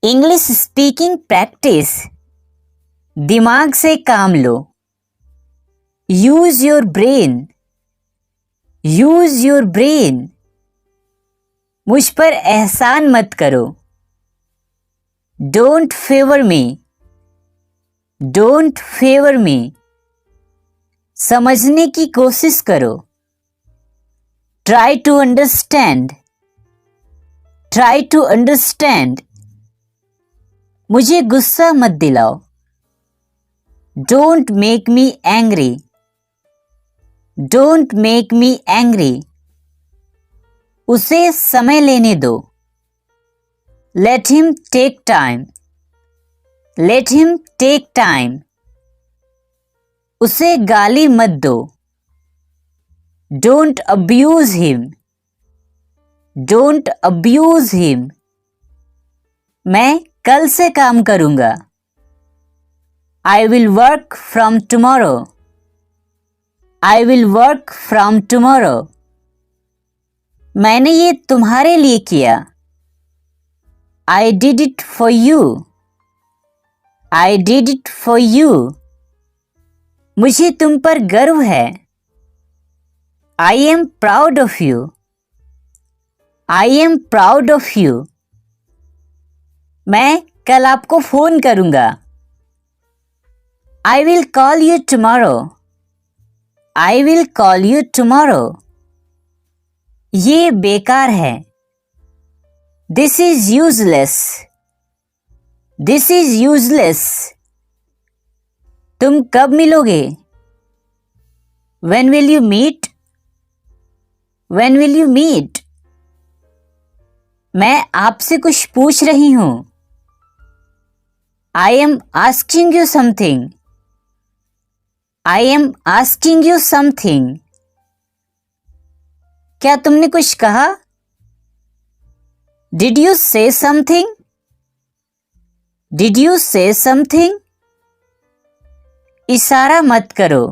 English speaking practice. दिमाग से काम लो। Use your brain. Use your brain. मुझ पर एहसान मत करो। Don't favour me. Don't favour me. समझने की कोशिश करो। Try to understand. Try to understand. मुझे गुस्सा मत दिलाओ। Don't make me angry. Don't make me angry. उसे समय लेने दो। Let him take time. Let him take time. उसे गाली मत दो। Don't abuse him. Don't abuse him. मैं कल से काम करूंगा। I will work from tomorrow. I will work from tomorrow. मैंने ये तुम्हारे लिए किया। I did it for you. I did it for you. मुझे तुम पर गर्व है। I am proud of you. I am proud of you. मैं कल आपको फोन करूंगा। I will call you tomorrow. I will call you tomorrow. ये बेकार है। This is useless. This is useless. तुम कब मिलोगे? When will you meet? When will you meet? मैं आपसे कुछ पूछ रही हूं। I am asking you something. I am asking you something. क्या तुमने कुछ कहा? Did you say something? Did you say something? इशारा मत करो।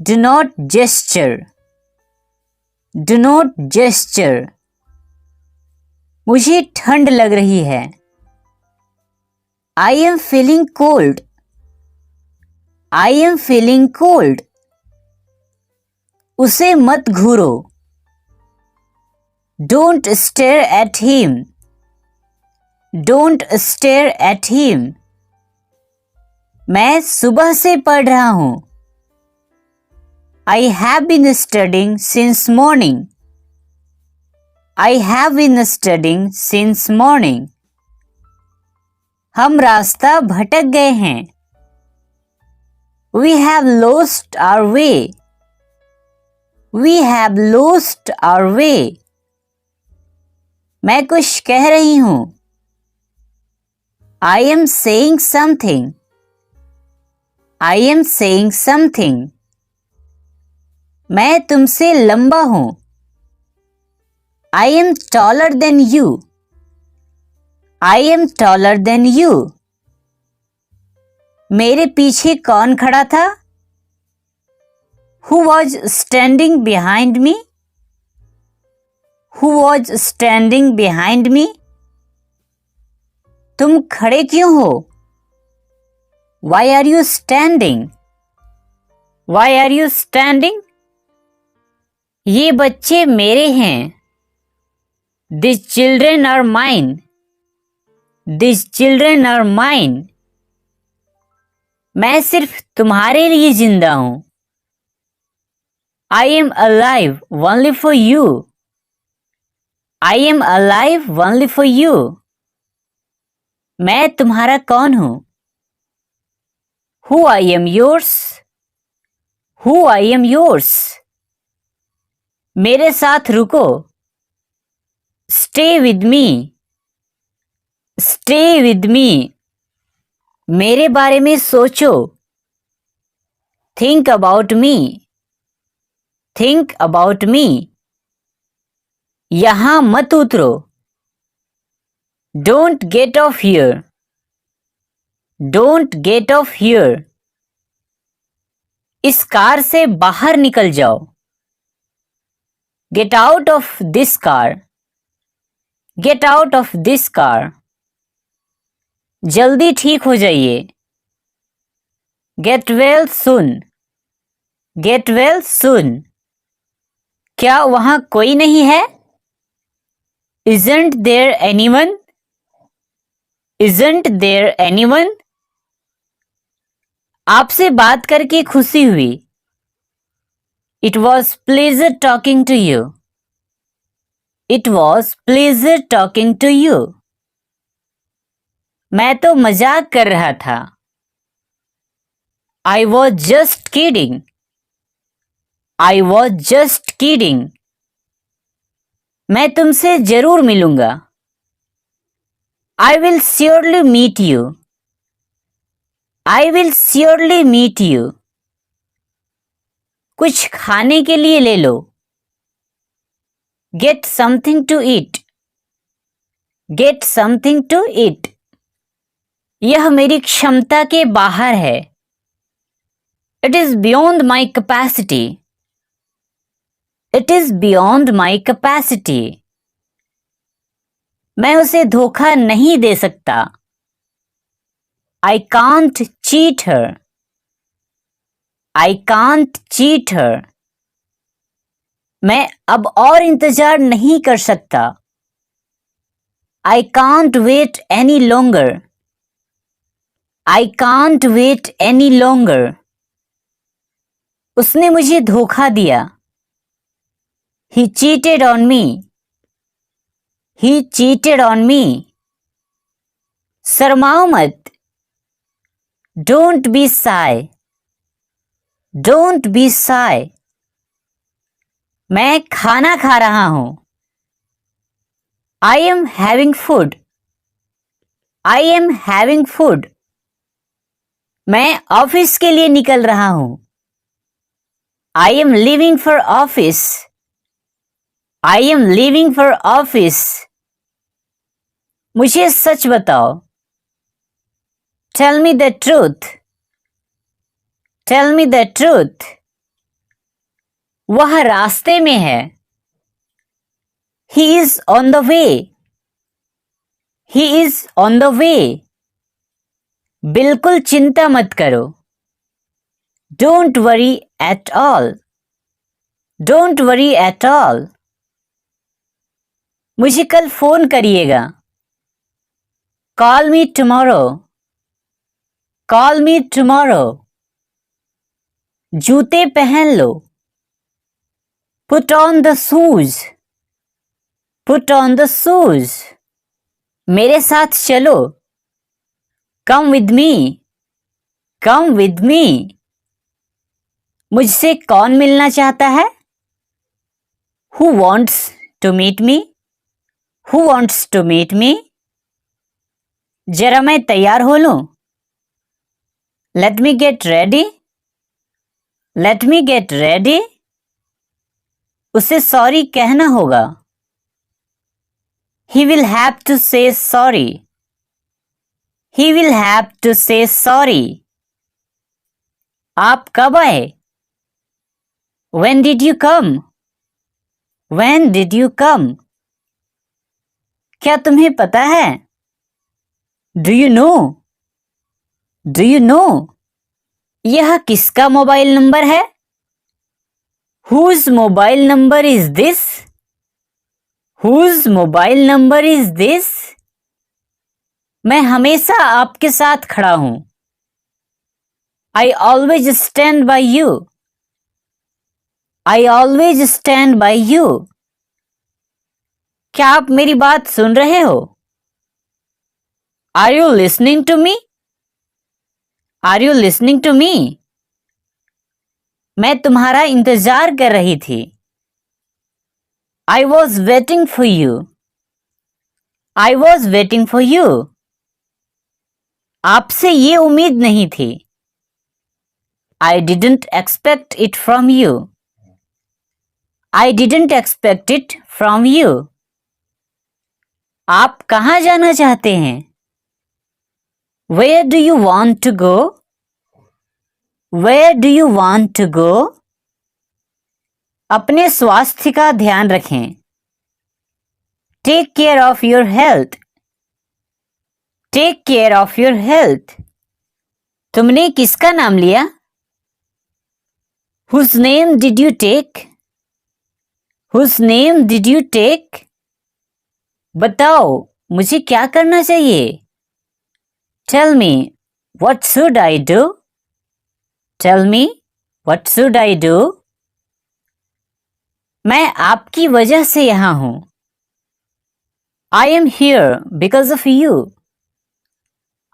Do not gesture. Do not gesture. मुझे ठंड लग रही है। I am feeling cold. I am feeling cold. उसे मत घूरो। Don't stare at him. Don't stare at him. मैं सुबह से पढ़ रहा हूं। I have been studying since morning. I have been studying since morning. हम रास्ता भटक गए हैं। We have lost our way. We have lost our way. मैं कुछ कह रही हूं। I am saying something. I am saying something. मैं तुमसे लंबा हूं। I am taller than you. I am taller than you. मेरे पीछे कौन खड़ा था? Who was standing behind me? Who was standing behind me? तुम खड़े क्यों हो? Why are you standing? Why are you standing? ये बच्चे मेरे हैं। These children are mine. These children are mine. मैं सिर्फ तुम्हारे लिए जिंदा हूं। I am alive only for you. I am alive only for you. मैं तुम्हारा कौन हूं? Who I am yours? Who I am yours? मेरे साथ रुको। Stay with me. Stay with me. मेरे बारे में सोचो। Think about me. Think about me. यहां मत उतरो। Don't get off here. Don't get off here. इस कार से बाहर निकल जाओ। Get out of this car. Get out of this car. जल्दी ठीक हो जाइए। Get well soon. Get well soon. क्या वहां कोई नहीं है? Isn't there anyone? Isn't there anyone? आपसे बात करके खुशी हुई। It was pleasure talking to you. It was pleasure talking to you. मैं तो मजाक कर रहा था। I was just kidding. I was just kidding. मैं तुमसे जरूर मिलूंगा। I will surely meet you. I will surely meet you. कुछ खाने के लिए ले लो। Get something to eat. Get something to eat. यह मेरी क्षमता के बाहर है। It is beyond my capacity. It is beyond my capacity. मैं उसे धोखा नहीं दे सकता। I can't cheat her. I can't cheat her. मैं अब और इंतजार नहीं कर सकता। I can't wait any longer. I can't wait any longer. उसने मुझे धोखा दिया। He cheated on me. He cheated on me. शर्माओ मत। Don't be shy. Don't be shy. मैं खाना खा रहा हूं। I am having food. I am having food. मैं ऑफिस के लिए निकल रहा हूं। I am leaving for office. I am leaving for office. मुझे सच बताओ। Tell me the truth. Tell me the truth. वह रास्ते में है। He is on the way. He is on the way. बिल्कुल चिंता मत करो। Don't worry at all. Don't worry at all. मुझे कल फोन करिएगा। Call me tomorrow. Call me tomorrow. जूते पहन लो। Put on the shoes. Put on the shoes. मेरे साथ चलो। Come with me. Come with me. मुझसे कौन मिलना चाहता है? Who wants to meet me? Who wants to meet me? जरा मैं तैयार हो लूं। Let me get ready. Let me get ready. उसे सॉरी कहना होगा। He will have to say sorry. He will have to say sorry. आप कब आए? When did you come? When did you come? क्या तुम्हें पता है? Do you know? Do you know? यह किसका मोबाइल नंबर है? Whose mobile number is this? Whose mobile number is this? मैं हमेशा आपके साथ खड़ा हूं। I always stand by you. I always stand by you. क्या आप मेरी बात सुन रहे हो? Are you listening to me? Are you listening to me? मैं तुम्हारा इंतजार कर रही थी। I was waiting for you. I was waiting for you. आपसे ये उम्मीद नहीं थी। I didn't expect it from you. I didn't expect it from you. आप कहाँ जाना चाहते हैं? Where do you want to go? Where do you want to go? अपने स्वास्थ्य का ध्यान रखें। Take care of your health. Take care of your health. तुमने किसका नाम लिया? Whose name did you take? Whose name did you take? बताओ मुझे क्या करना चाहिए? Tell me, what should I do? Tell me, what should I do? मैं आपकी वजह से यहाँ हूँ. I am here because of you.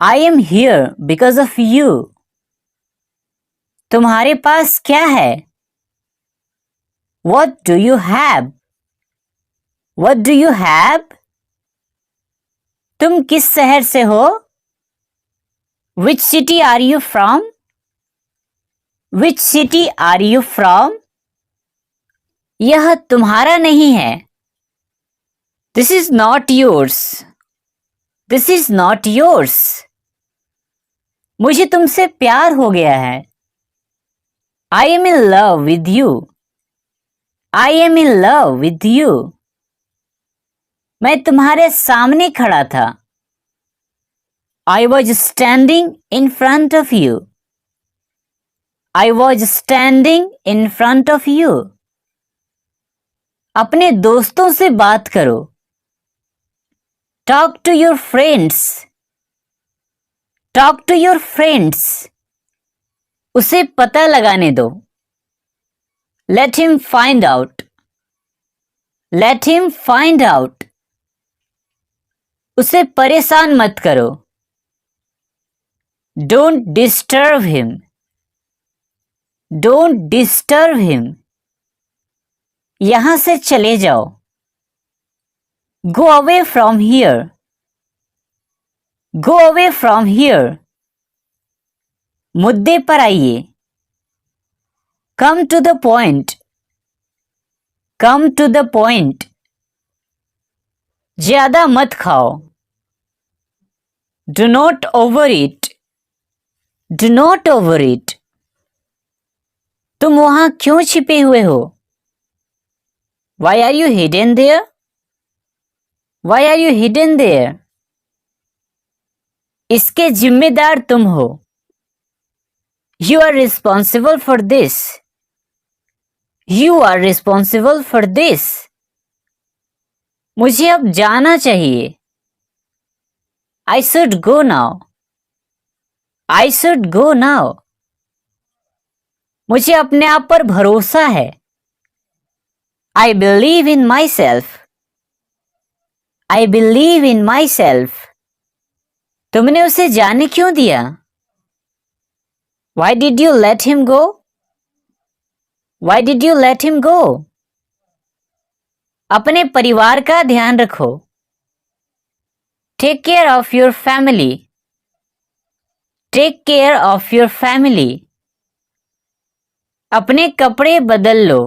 I am here because of you. तुम्हारे पास क्या है? What do you have? What do you have? तुम किस शहर से हो? Which city are you from? Which city are you from? यह तुम्हारा नहीं है. This is not yours. This is not yours. मुझे तुमसे प्यार हो गया है. I am in love with you. I am in love with you. मैं तुम्हारे सामने खड़ा था. I was standing in front of you. I was standing in front of you. अपने दोस्तों से बात करो. Talk to your friends. Talk to your friends. उसे पता लगाने दो. Let him find out. Let him find out. उसे परेशान मत करो. Don't disturb him. Don't disturb him. यहां से चले जाओ. Go away from here. Go away from here. मुद्दे पर आइए. Come to the point. Come to the point. ज्यादा मत खाओ. Do not overeat. Do not overeat. तुम वहां क्यों छिपे हुए हो? Why are you hidden there? Why are you hidden there? इसके जिम्मेदार तुम हो. You are responsible for this. You are responsible for this. मुझे अब जाना चाहिए. I should go now. I should go now. मुझे अपने आप पर भरोसा है. I believe in myself. I believe in myself. तुमने उसे जाने क्यों दिया? Why did you let him go? Why did you let him go? अपने परिवार का ध्यान रखो. Take care of your family. Take care of your family. अपने कपड़े बदल लो.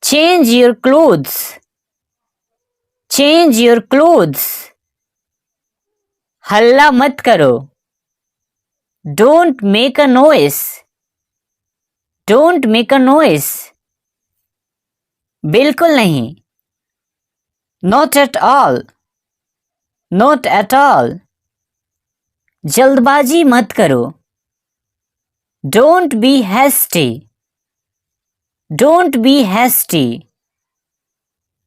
Change your clothes. Change your clothes. हल्ला मत करो. Don't make a noise. Don't make a noise. बिल्कुल नहीं. Not at all. Not at all. जल्दबाजी मत करो. Don't be hasty. Don't be hasty.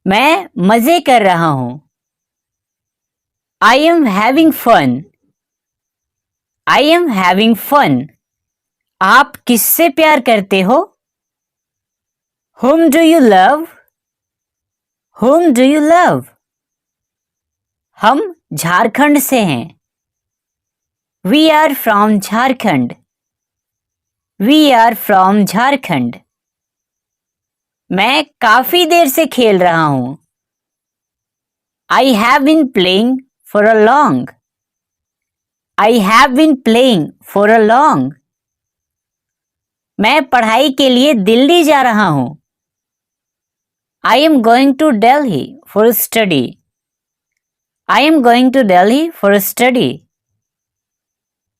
मैं मजे कर रहा हूं. I am having fun. I am having fun. आप किससे प्यार करते हो? Whom do you love? Whom do you love? हम झारखंड से हैं. We are from Jharkhand. We are from Jharkhand. मैं काफी देर से खेल रहा हूं. I have been playing for a long. I have been playing for a long. मैं पढ़ाई के लिए दिल्ली जा रहा हूं. I am going to Delhi for study. I am going to Delhi for study.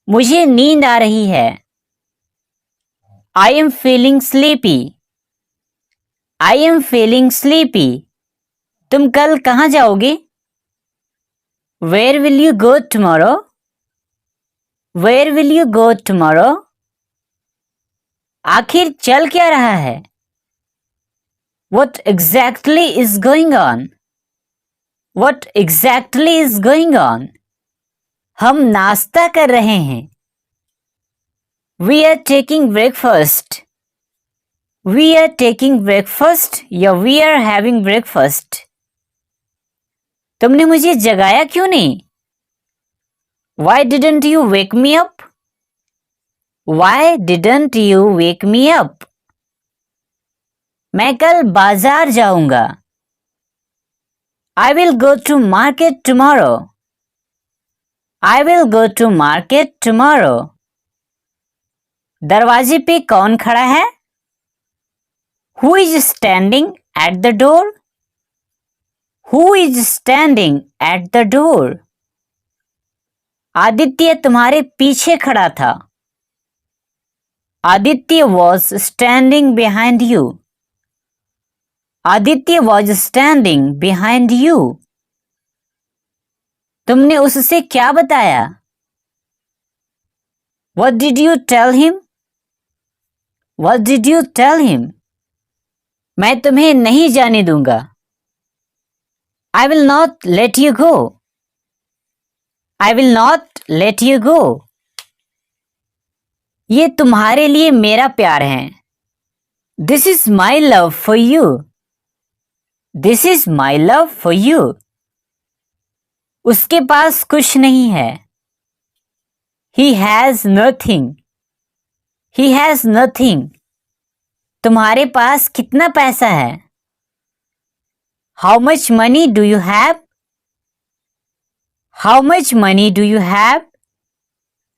मुझे नींद आ रही है. I am feeling sleepy. I am feeling sleepy. तुम कल कहाँ जाओगे? Where will you go tomorrow? Where will you go tomorrow? आखिर चल क्या रहा है? What exactly is going on? What exactly is going on? हम नाश्ता कर रहे हैं. We are taking breakfast. We are taking breakfast या we are having breakfast. तुमने मुझे जगाया क्यों नहीं? Why didn't you wake me up? Why didn't you wake me up? मैं कल बाजार जाऊंगा. I will go to market tomorrow. I will go to market tomorrow. दरवाजे पे कौन खड़ा है? Who is standing at the door? Who is standing at the door? Aditya तुम्हारे पीछे खड़ा था. Aditya was standing behind you. Aditya was standing behind you. तुमने उससे क्या बताया? What did you tell him? What did you tell him? मैं तुम्हें नहीं जाने दूंगा. I will not let you go. I will not let you go. ये तुम्हारे लिए मेरा प्यार है. This is my love for you. This is my love for you. उसके पास कुछ नहीं है. He has nothing. He has nothing. तुम्हारे पास कितना पैसा है? How much money do you have? How much money do you have?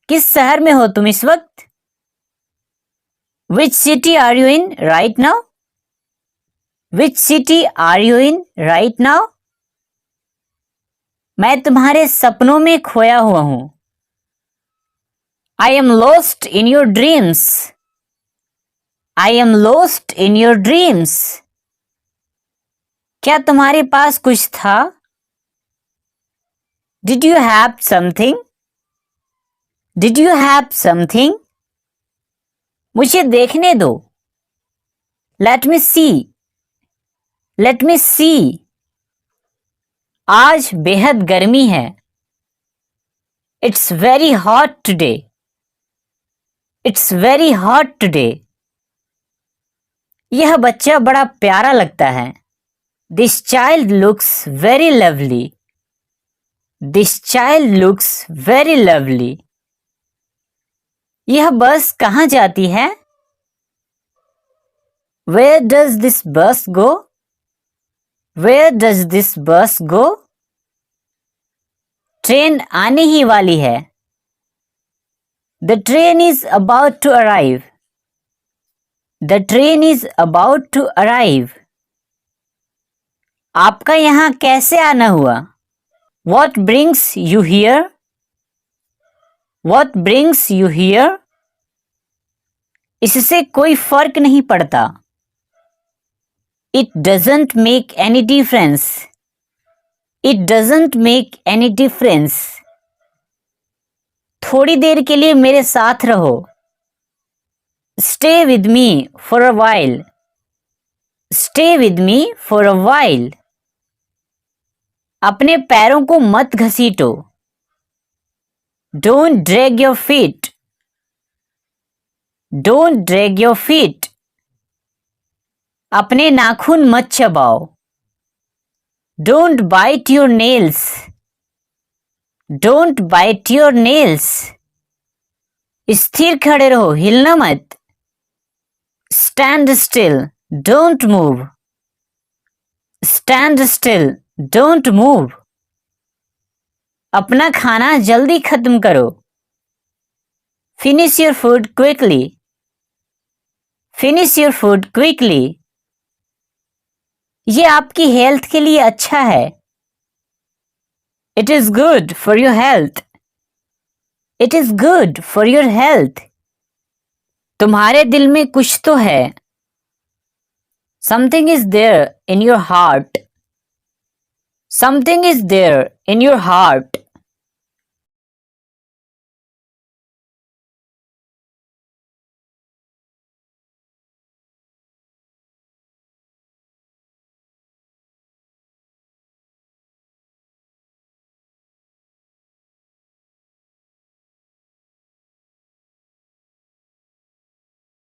किस शहर में हो तुम इस वक्त? Which city are you in right now? Which city are you in right now? मैं तुम्हारे सपनों में खोया हुआ हूं. I am lost in your dreams. I am lost in your dreams. क्या तुम्हारे पास कुछ था? Did you have something? Did you have something? मुझे देखने दो. Let me see. Let me see. आज बेहद गर्मी है. It's very hot today. It's very hot today. यह बच्चा बड़ा प्यारा लगता है. This child looks very lovely. This child looks very lovely. यह बस कहाँ जाती है? Where does this bus go? Where does this bus go? Train आने ही वाली है. The train is about to arrive. The train is about to arrive. आपका यहाँ कैसे आना हुआ? What brings you here? What brings you here? इससे कोई फर्क नहीं पड़ता. It doesn't make any difference. It doesn't make any difference. थोड़ी देर के लिए मेरे साथ रहो. Stay with me for a while. Stay with me for a while. अपने पैरों को मत घसीटो. Don't drag your feet. Don't drag your feet. अपने नाखून मत चबाओ. Don't bite your nails. Don't bite your nails. स्थिर खड़े रहो, हिलना मत. Stand still. Don't move. Stand still. Don't move. अपना खाना जल्दी खत्म करो. Finish your food quickly. Finish your food quickly. ये आपकी हेल्थ के लिए अच्छा है. It is good for your health. It is good for your health. तुम्हारे दिल में कुछ तो है. Something is there in your heart. Something is there in your heart.